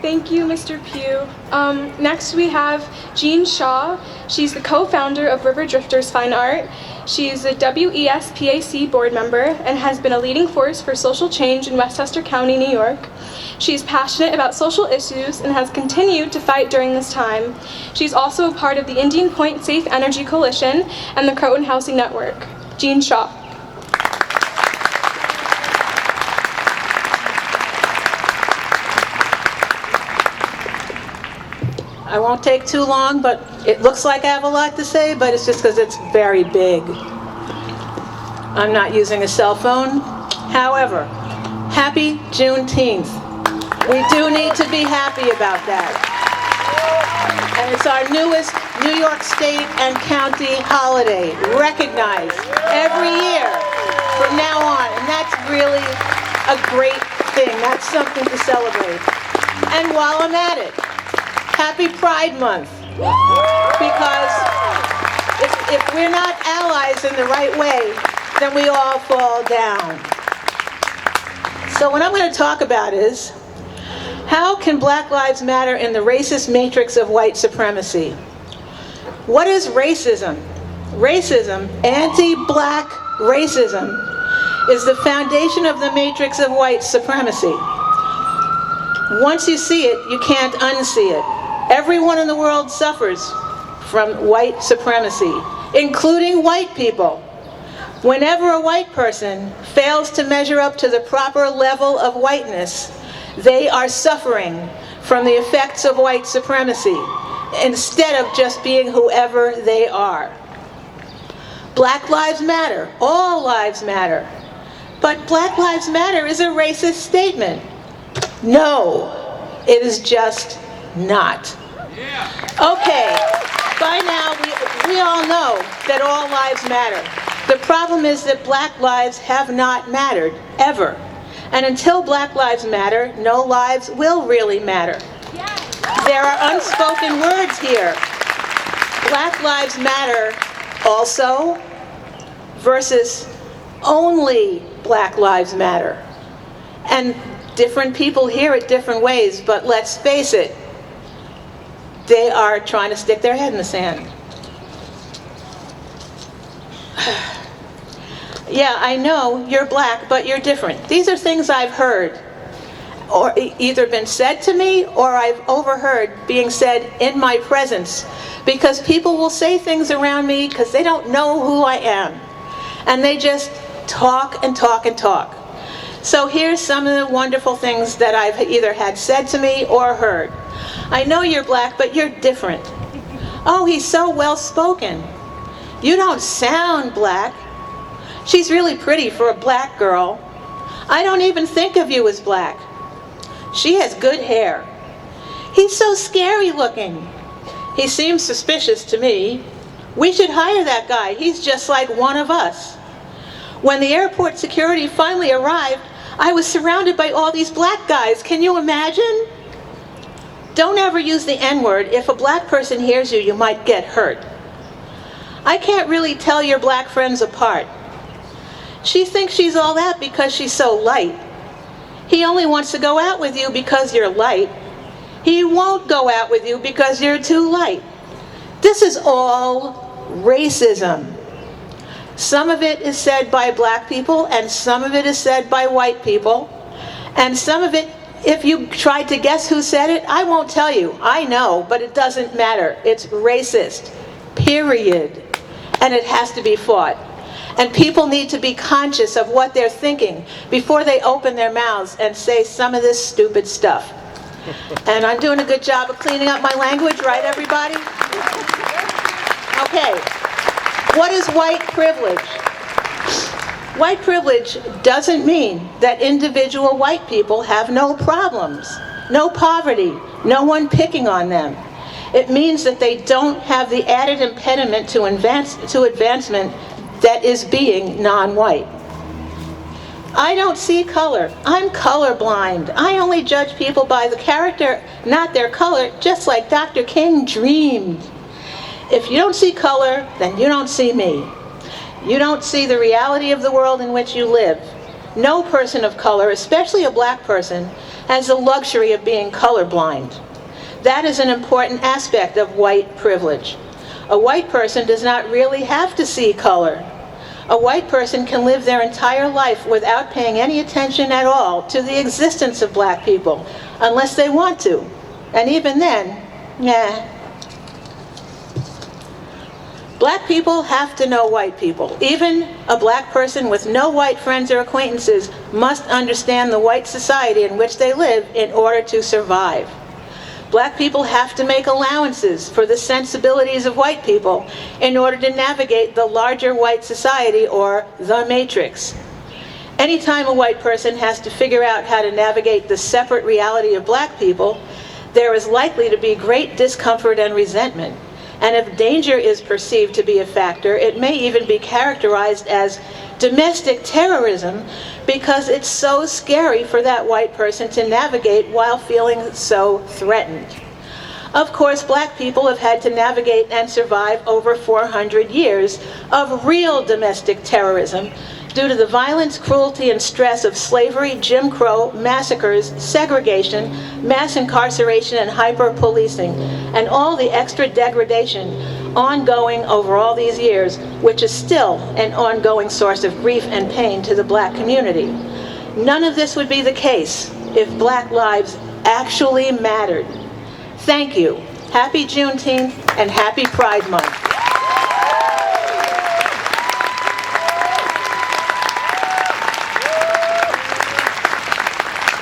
Thank you, Mr. Pugh. Next we have Jeanne Shaw. She's the co-founder of River Drifters Fine Art. She's a WESPAC board member and has been a leading force for social change in Westchester County, New York. She's passionate about social issues and has continued to fight during this time. She's also a part of the Indian Point Safe Energy Coalition and the Croton Housing Network. Jeanne Shaw. I won't take too long, but it looks like I have a lot to say, but it's just because it's very big. I'm not using a cell phone. However, happy Juneteenth. We do need to be happy about that. And it's our newest New York State and County holiday, recognized every year from now on. And that's really a great thing. That's something to celebrate. And while I'm at it, happy Pride Month, because if we're not allies in the right way, then we all fall down. So what I'm going to talk about is, how can Black Lives Matter in the racist matrix of white supremacy? What is racism? Racism, anti-Black racism, is the foundation of the matrix of white supremacy. Once you see it, you can't unsee it. Everyone in the world suffers from white supremacy, including white people. Whenever a white person fails to measure up to the proper level of whiteness, they are suffering from the effects of white supremacy, instead of just being whoever they are. Black lives matter. All lives matter. But Black Lives Matter is a racist statement. No, it is just not. Okay, by now we all know that all lives matter. The problem is that Black lives have not mattered, ever. And until Black lives matter, no lives will really matter. There are unspoken words here. Black lives matter also versus only Black lives matter. And different people hear it different ways, but let's face it, they are trying to stick their head in the sand. Yeah, I know you're Black, but you're different. These are things I've heard, or either been said to me, or I've overheard being said in my presence, because people will say things around me because they don't know who I am. And they just talk and talk and talk. So here's some of the wonderful things that I've either had said to me or heard. I know you're Black, but you're different. Oh, he's so well-spoken. You don't sound Black. She's really pretty for a Black girl. I don't even think of you as Black. She has good hair. He's so scary looking. He seems suspicious to me. We should hire that guy. He's just like one of us. When the airport security finally arrived, I was surrounded by all these Black guys. Can you imagine? Don't ever use the N-word. If a Black person hears you, you might get hurt. I can't really tell your Black friends apart. She thinks she's all that because she's so light. He only wants to go out with you because you're light. He won't go out with you because you're too light. This is all racism. Some of it is said by Black people, and some of it is said by white people. And some of it, if you tried to guess who said it, I won't tell you. I know, but it doesn't matter. It's racist, period. And it has to be fought. And people need to be conscious of what they're thinking before they open their mouths and say some of this stupid stuff. And I'm doing a good job of cleaning up my language, right, everybody? Okay. What is white privilege? White privilege doesn't mean that individual white people have no problems, no poverty, no one picking on them. It means that they don't have the added impediment to advancement that is being non-white. I don't see color. I'm colorblind. I only judge people by the character, not their color, just like Dr. King dreamed. If you don't see color, then you don't see me. You don't see the reality of the world in which you live. No person of color, especially a black person, has the luxury of being colorblind. That is an important aspect of white privilege. A white person does not really have to see color. A white person can live their entire life without paying any attention at all to the existence of black people, unless they want to. And even then, nah. Black people have to know white people. Even a black person with no white friends or acquaintances must understand the white society in which they live in order to survive. Black people have to make allowances for the sensibilities of white people in order to navigate the larger white society, or the matrix. Anytime a white person has to figure out how to navigate the separate reality of black people, there is likely to be great discomfort and resentment. And if danger is perceived to be a factor, it may even be characterized as domestic terrorism because it's so scary for that white person to navigate while feeling so threatened. Of course, black people have had to navigate and survive over 400 years of real domestic terrorism due to the violence, cruelty, and stress of slavery, Jim Crow, massacres, segregation, mass incarceration, and hyper-policing, and all the extra degradation ongoing over all these years, which is still an ongoing source of grief and pain to the black community. None of this would be the case if black lives actually mattered. Thank you. Happy Juneteenth and happy Pride Month.